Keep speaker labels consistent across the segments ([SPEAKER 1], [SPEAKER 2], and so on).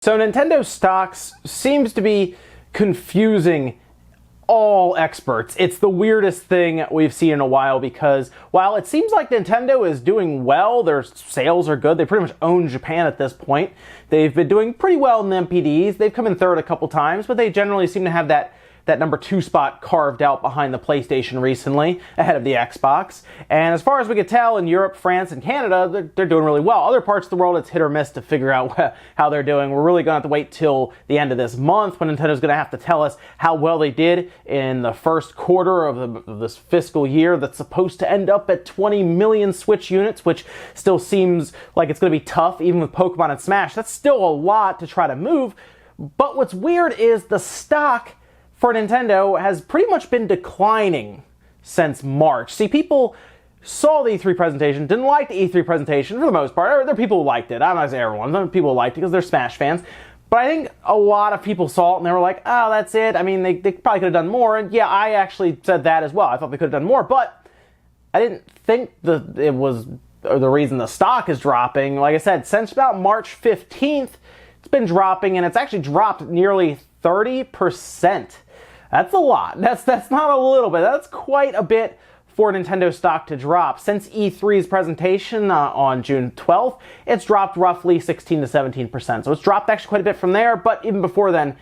[SPEAKER 1] So Nintendo stocks seems to be confusing all experts. It's the weirdest thing we've seen in a while because while it seems like Nintendo is doing well, their sales are good, they pretty much own Japan at this point. They've been doing pretty well in the MPDs. They've come in third a couple times, but they generally seem to have that number 2 spot carved out behind the PlayStation recently, ahead of the Xbox. And as far as we could tell, in Europe, France, and Canada, they're doing really well. Other parts of the world, it's hit or miss to figure out how they're doing. We're really going to have to wait till the end of this month when Nintendo's going to have to tell us how well they did in the first quarter of this fiscal year that's supposed to end up at 20 million Switch units, which still seems like it's going to be tough, even with Pokemon and Smash. That's still a lot to try to move. But what's weird is the stock for Nintendo has pretty much been declining since March. See, people saw the E3 presentation, didn't like the E3 presentation for the most part. There are people who liked it. I'm not saying everyone. Some people liked it because they're Smash fans. But I think a lot of people saw it and they were like, oh, that's it. I mean, they probably could have done more. And yeah, I actually said that as well. I thought they could have done more. But I didn't think that it was the reason the stock is dropping. Like I said, since about March 15th, it's been dropping, and it's actually dropped nearly 30%. That's a lot. That's not a little bit. That's quite a bit for Nintendo stock to drop. Since E3's presentation on June 12th, it's dropped roughly 16 to 17%. So it's dropped actually quite a bit from there, but even before then,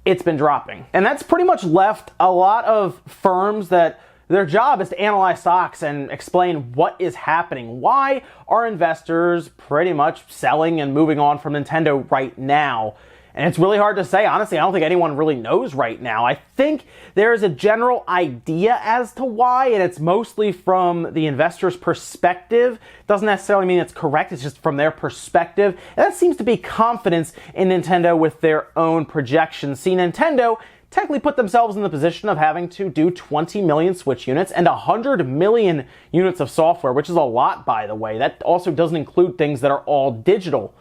[SPEAKER 1] it's been dropping. And that's pretty much left a lot of firms that their job is to analyze stocks and explain what is happening. Why are investors pretty much selling and moving on from Nintendo right now? And it's really hard to say. Honestly, I don't think anyone really knows right now. I think there's a general idea as to why, and it's mostly from the investor's perspective. Doesn't necessarily mean it's correct, it's just from their perspective. And that seems to be confidence in Nintendo with their own projections. See, Nintendo technically put themselves in the position of having to do 20 million Switch units and 100 million units of software, which is a lot, by the way. That also doesn't include things that are all digital.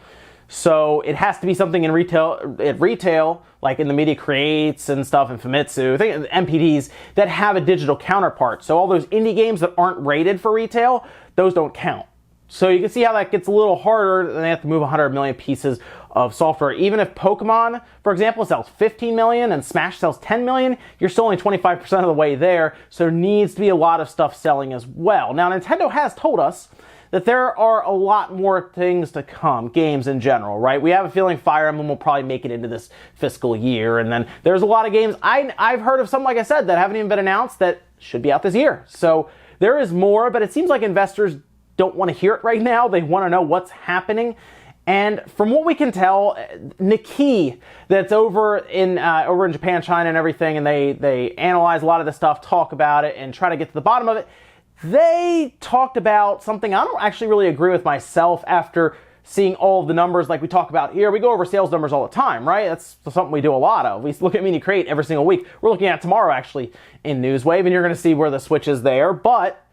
[SPEAKER 1] So it has to be something in retail, like in the Media Creates and stuff, and Famitsu, MPDs, that have a digital counterpart. So all those indie games that aren't rated for retail, those don't count. So you can see how that gets a little harder, and they have to move 100 million pieces of software. Even if Pokemon, for example, sells 15 million and Smash sells 10 million, you're still only 25% of the way there, so there needs to be a lot of stuff selling as well. Now, Nintendo has told us that there are a lot more things to come, games in general, right? We have a feeling Fire Emblem will probably make it into this fiscal year, and then there's a lot of games I've heard of some, like I said, that haven't even been announced that should be out this year. So there is more, but it seems like investors don't want to hear it right now. They want to know what's happening. And from what we can tell, Nikkei, that's over in Japan, China, and everything, and they analyze a lot of the stuff, talk about it, and try to get to the bottom of it. They talked about something I don't actually really agree with myself after seeing all of the numbers like we talk about here. We go over sales numbers all the time, right? That's something we do a lot of. We look at Media Create every single week. We're looking at tomorrow, actually, in Newswave, and you're going to see where the Switch is there. But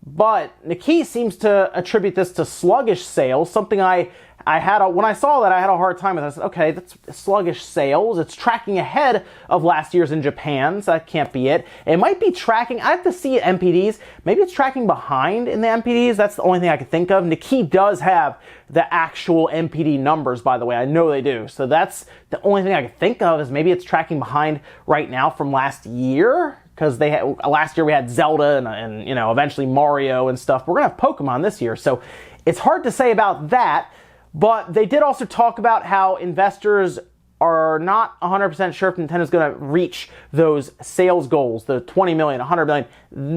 [SPEAKER 1] Nikkei seems to attribute this to sluggish sales, something when I saw that, I had a hard time with it. I said, okay, that's sluggish sales. It's tracking ahead of last year's in Japan, so that can't be it. It might be tracking, I have to see MPDs. Maybe it's tracking behind in the MPDs. That's the only thing I could think of. Nikkei does have the actual MPD numbers, by the way. I know they do. So that's the only thing I could think of, is maybe it's tracking behind right now from last year. Because last year we had Zelda and eventually Mario and stuff. We're going to have Pokemon this year. So it's hard to say about that. But they did also talk about how investors are not 100% sure if Nintendo's going to reach those sales goals, the 20 million, 100 million.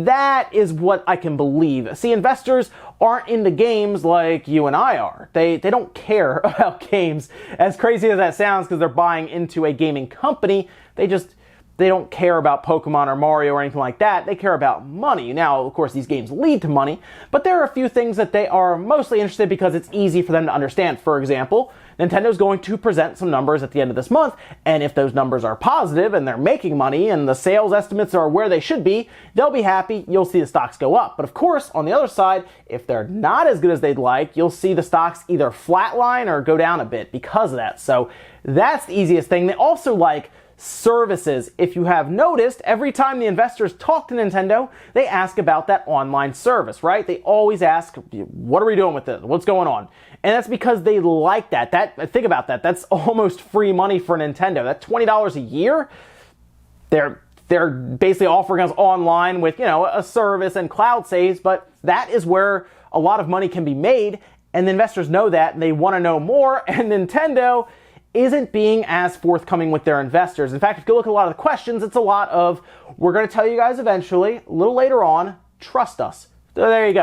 [SPEAKER 1] That is what I can believe. See, investors aren't into games like you and I are. They don't care about games, as crazy as that sounds, because they're buying into a gaming company. They don't care about Pokemon or Mario or anything like that. They care about money. Now, of course, these games lead to money, but there are a few things that they are mostly interested in because it's easy for them to understand. For example, Nintendo's going to present some numbers at the end of this month, and if those numbers are positive and they're making money and the sales estimates are where they should be, they'll be happy. You'll see the stocks go up. But of course, on the other side, if they're not as good as they'd like, you'll see the stocks either flatline or go down a bit because of that. So that's the easiest thing. They also like services. If you have noticed, every time the investors talk to Nintendo, they ask about that online service, right? They always ask, what are we doing with this? What's going on? And that's because they like that. Think about that. That's almost free money for Nintendo. That $20 a year, they're basically offering us online with, a service and cloud saves, but that is where a lot of money can be made, and the investors know that, and they want to know more, and Nintendo isn't being as forthcoming with their investors. In fact, if you look at a lot of the questions, it's a lot of, we're going to tell you guys eventually, a little later on, trust us. So there you go.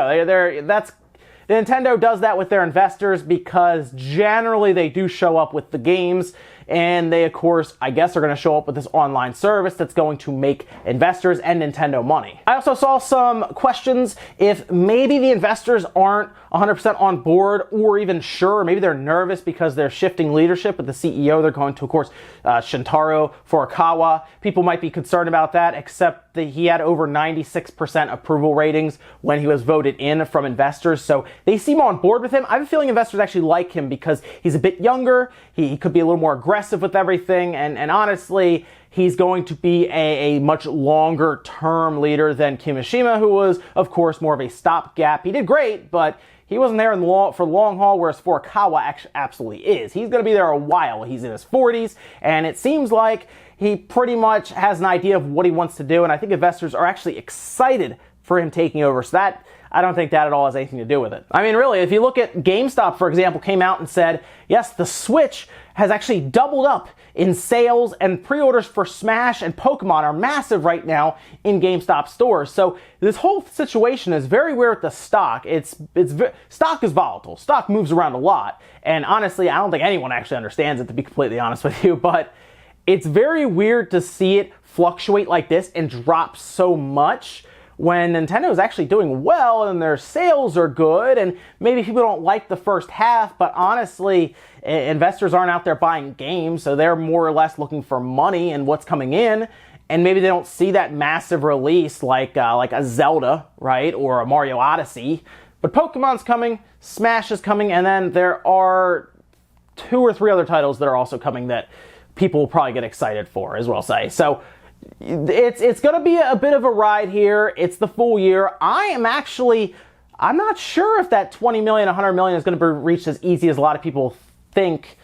[SPEAKER 1] Nintendo does that with their investors because generally they do show up with the games, and they, of course, I guess are going to show up with this online service that's going to make investors and Nintendo money. I also saw some questions if maybe the investors aren't 100% on board or even sure. Maybe they're nervous because they're shifting leadership with the CEO. They're going to, of course, Shintaro Furukawa. People might be concerned about that, except that he had over 96% approval ratings when he was voted in from investors. So they seem on board with him. I have a feeling investors actually like him because he's a bit younger. He could be a little more aggressive with everything. And honestly, he's going to be a much longer term leader than Kimishima, who was, of course, more of a stopgap. He did great, but he wasn't there for the long haul, whereas Furukawa actually absolutely is. He's going to be there a while. He's in his 40s, and it seems like he pretty much has an idea of what he wants to do, and I think investors are actually excited for him taking over. So that, I don't think that at all has anything to do with it. I mean, really, if you look at GameStop, for example, came out and said, yes, the Switch has actually doubled up in sales, and pre-orders for Smash and Pokemon are massive right now in GameStop stores. So this whole situation is very weird with the stock. Stock is volatile. Stock moves around a lot. And honestly, I don't think anyone actually understands it, to be completely honest with you. But it's very weird to see it fluctuate like this and drop so much when Nintendo is actually doing well and their sales are good, and maybe people don't like the first half, but honestly, investors aren't out there buying games, so they're more or less looking for money and what's coming in, and maybe they don't see that massive release like a Zelda, right, or a Mario Odyssey, but Pokemon's coming, Smash is coming, and then there are 2 or 3 other titles that are also coming that people will probably get excited for, as well say. So it's going to be a bit of a ride here. It's the full year. I'm not sure if that 20 million, 100 million is going to be reached as easy as a lot of people think.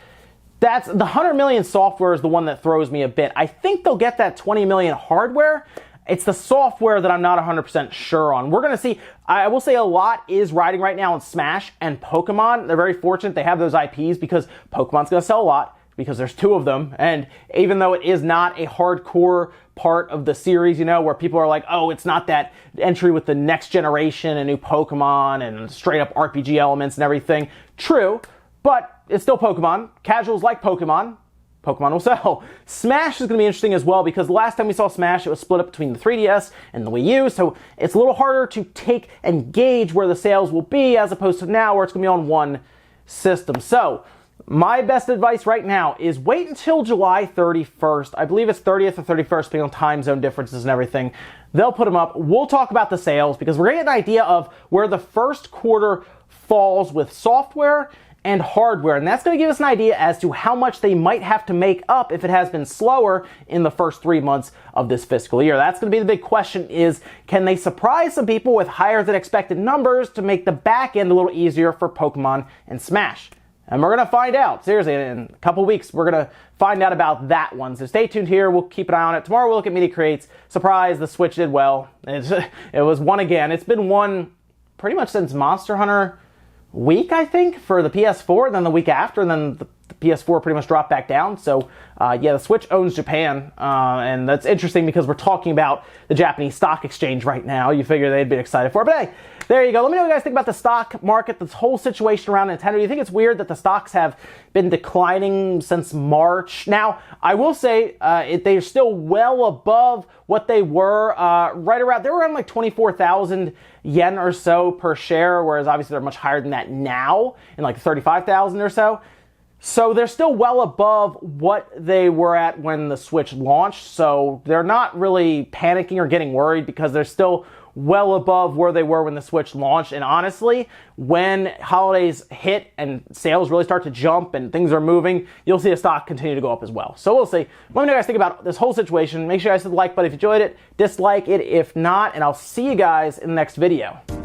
[SPEAKER 1] That's the 100 million software is the one that throws me a bit. I think they'll get that 20 million hardware. It's the software that I'm not 100% sure on. We're going to see. I will say a lot is riding right now on Smash and Pokemon. They're very fortunate they have those IPs because Pokemon's going to sell a lot, because there's 2 of them. And even though it is not a hardcore part of the series, where people are like, oh, it's not that entry with the next generation and new Pokemon and straight up RPG elements and everything. True, but it's still Pokemon. Casuals like Pokemon. Pokemon will sell. Smash is going to be interesting as well, because the last time we saw Smash, it was split up between the 3DS and the Wii U, so it's a little harder to take and gauge where the sales will be, as opposed to now where it's going to be on one system. So my best advice right now is wait until July 31st. I believe it's 30th or 31st, depending on time zone differences and everything. They'll put them up. We'll talk about the sales, because we're going to get an idea of where the first quarter falls with software and hardware. And that's going to give us an idea as to how much they might have to make up if it has been slower in the first 3 months of this fiscal year. That's going to be the big question, is can they surprise some people with higher than expected numbers to make the back end a little easier for Pokemon and Smash? And we're going to find out. Seriously, in a couple weeks, we're going to find out about that one. So stay tuned here. We'll keep an eye on it. Tomorrow we'll look at Media Creates. Surprise, the Switch did well. It was one again. It's been one pretty much since Monster Hunter week, I think, for the PS4. And then the week after, and then the PS4 pretty much dropped back down. So yeah, the Switch owns Japan. And that's interesting because we're talking about the Japanese stock exchange right now. You figure they'd be excited for it. But hey, there you go. Let me know what you guys think about the stock market, this whole situation around Nintendo. Do you think it's weird that the stocks have been declining since March? Now, I will say they're still well above what they were right around. They were around like 24,000 yen or so per share, whereas obviously they're much higher than that now, in like 35,000 or so. So they're still well above what they were at when the Switch launched. So they're not really panicking or getting worried, because they're still well above where they were when the Switch launched. And honestly, when holidays hit and sales really start to jump and things are moving, you'll see the stock continue to go up as well. So we'll see. Let me know what you guys think about this whole situation. Make sure you guys hit the like button if you enjoyed it, dislike it if not, and I'll see you guys in the next video.